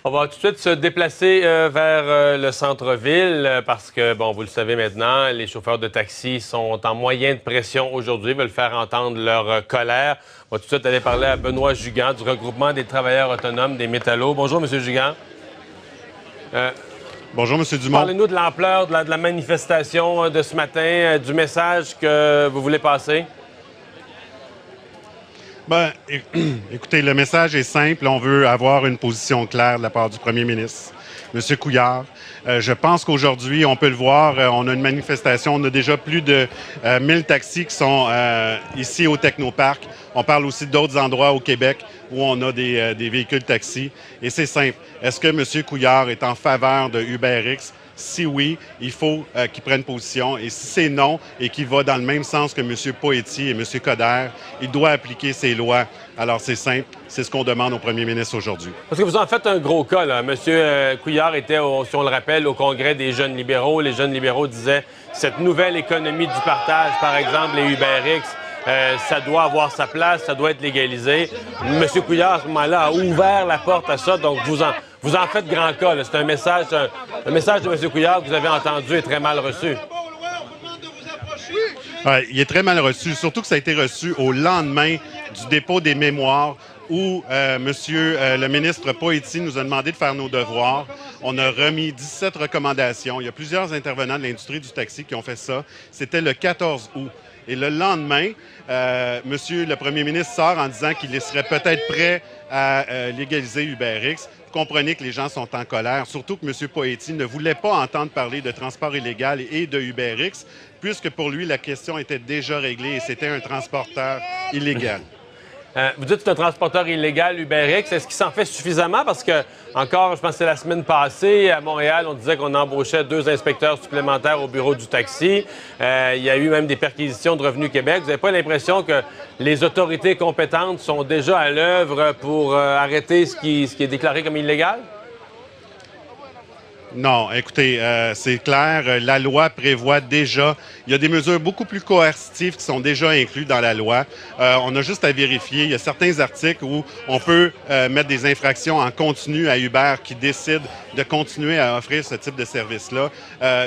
On va tout de suite se déplacer vers le centre-ville parce que, bon, vous le savez maintenant, les chauffeurs de taxi sont en moyen de pression aujourd'hui, veulent faire entendre leur colère. On va tout de suite aller parler à Benoît Jugand du regroupement des travailleurs autonomes des métallos. Bonjour, M. Jugand. Bonjour, M. Dumont. Parlez-nous de l'ampleur de la manifestation de ce matin, du message que vous voulez passer. Bien, écoutez, le message est simple. On veut avoir une position claire de la part du premier ministre, M. Couillard. Je pense qu'aujourd'hui, on peut le voir, on a une manifestation. On a déjà plus de 1000 taxis qui sont ici au Technoparc. On parle aussi d'autres endroits au Québec où on a des véhicules taxis. Et c'est simple. Est-ce que M. Couillard est en faveur de UberX? Si oui, il faut qu'il prenne position. Et si c'est non et qu'il va dans le même sens que M. Poetti et M. Coderre, il doit appliquer ses lois. Alors, c'est simple. C'est ce qu'on demande au premier ministre aujourd'hui. Parce que vous en faites un gros cas, là. M. Couillard était, si on le rappelle, au congrès des jeunes libéraux. Les jeunes libéraux disaient cette nouvelle économie du partage, par exemple, les UberX, ça doit avoir sa place, ça doit être légalisé. M. Couillard, à ce moment-là, a ouvert la porte à ça. Donc, vous en faites grand cas. C'est un message de M. Couillard que vous avez entendu est très mal reçu. Ouais, il est très mal reçu, surtout que ça a été reçu au lendemain du dépôt des mémoires où le ministre Poetti nous a demandé de faire nos devoirs. On a remis 17 recommandations. Il y a plusieurs intervenants de l'industrie du taxi qui ont fait ça. C'était le 14 août. Et le lendemain, Monsieur le premier ministre sort en disant qu'il serait peut-être prêt à légaliser UberX. Vous comprenez que les gens sont en colère, surtout que M. Poetti ne voulait pas entendre parler de transport illégal et de UberX, puisque pour lui, la question était déjà réglée et c'était un transporteur illégal. Vous dites que c'est un transporteur illégal, UberX. Est-ce qu'il s'en fait suffisamment? Parce que, encore, je pense que c'est la semaine passée, à Montréal, on disait qu'on embauchait 2 inspecteurs supplémentaires au bureau du taxi. Il y a eu même des perquisitions de Revenu Québec. Vous n'avez pas l'impression que les autorités compétentes sont déjà à l'œuvre pour arrêter ce qui est déclaré comme illégal? Non, écoutez, c'est clair, la loi prévoit déjà, il y a des mesures beaucoup plus coercitives qui sont déjà incluses dans la loi. On a juste à vérifier, il y a certains articles où on peut mettre des infractions en continu à Uber qui décide de continuer à offrir ce type de service-là.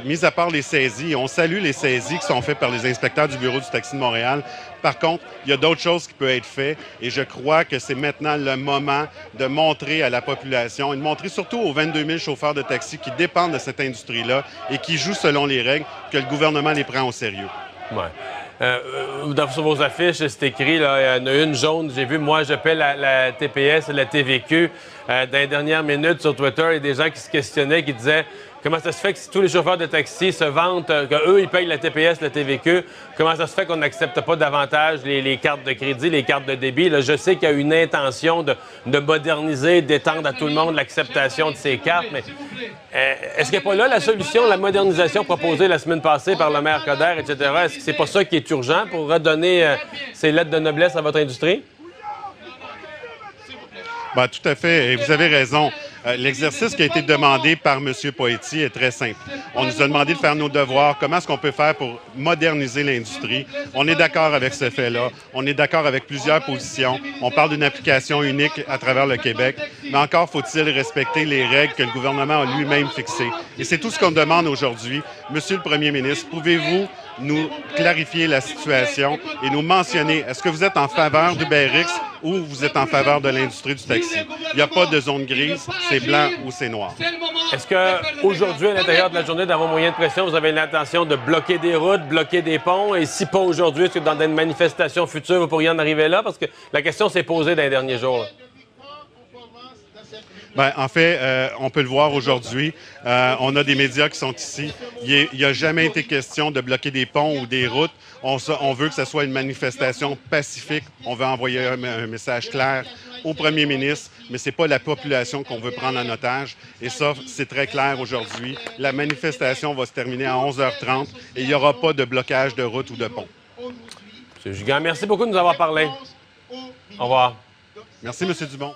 Mis à part les saisies, on salue les saisies qui sont faites par les inspecteurs du Bureau du taxi de Montréal. Par contre, il y a d'autres choses qui peuvent être faites et je crois que c'est maintenant le moment de montrer à la population et de montrer surtout aux 22 000 chauffeurs de taxi qui dépendent de cette industrie-là et qui jouent selon les règles que le gouvernement les prend au sérieux. Ouais. Sur vos affiches, c'est écrit, là, il y en a une jaune, j'ai vu, moi, je paie la TPS et la TVQ. Dans les dernières minutes sur Twitter, il y a des gens qui se questionnaient, qui disaient comment ça se fait que si tous les chauffeurs de taxi se vantent qu'eux, ils payent la TPS, la TVQ, comment ça se fait qu'on n'accepte pas davantage les cartes de crédit, les cartes de débit? Là, je sais qu'il y a une intention de moderniser, d'étendre à tout le monde l'acceptation de ces cartes, mais est-ce qu'il n'y a pas là la solution, la modernisation proposée la semaine passée par le maire Coderre, etc.? Est-ce que c'est pas ça qui est urgent pour redonner ces lettres de noblesse à votre industrie? Bien, tout à fait, et vous avez raison. L'exercice qui a été demandé par M. Poetti est très simple. On nous a demandé de faire nos devoirs. Comment est-ce qu'on peut faire pour moderniser l'industrie? On est d'accord avec ce fait-là. On est d'accord avec plusieurs positions. On parle d'une application unique à travers le Québec. Mais encore faut-il respecter les règles que le gouvernement a lui-même fixées. Et c'est tout ce qu'on demande aujourd'hui. Monsieur le Premier ministre, pouvez-vous nous clarifier la situation et nous mentionner, est-ce que vous êtes en faveur d'UberX ou vous êtes en faveur de l'industrie du taxi? Il n'y a pas de zone grise, c'est blanc ou c'est noir. Est-ce qu'aujourd'hui, à l'intérieur de la journée, dans vos moyens de pression, vous avez l'intention de bloquer des routes, bloquer des ponts? Et si pas aujourd'hui, est-ce que dans une manifestation future, vous pourriez en arriver là? Parce que la question s'est posée dans les derniers jours. Là. Bien, en fait, on peut le voir aujourd'hui. On a des médias qui sont ici. Il n'y a jamais été question de bloquer des ponts ou des routes. On veut que ce soit une manifestation pacifique. On veut envoyer un message clair au premier ministre, mais ce n'est pas la population qu'on veut prendre en otage. Et ça, c'est très clair aujourd'hui. La manifestation va se terminer à 11h30 et il n'y aura pas de blocage de route ou de pont. M. Jugand, merci beaucoup de nous avoir parlé. Au revoir. Merci, M. Dumont.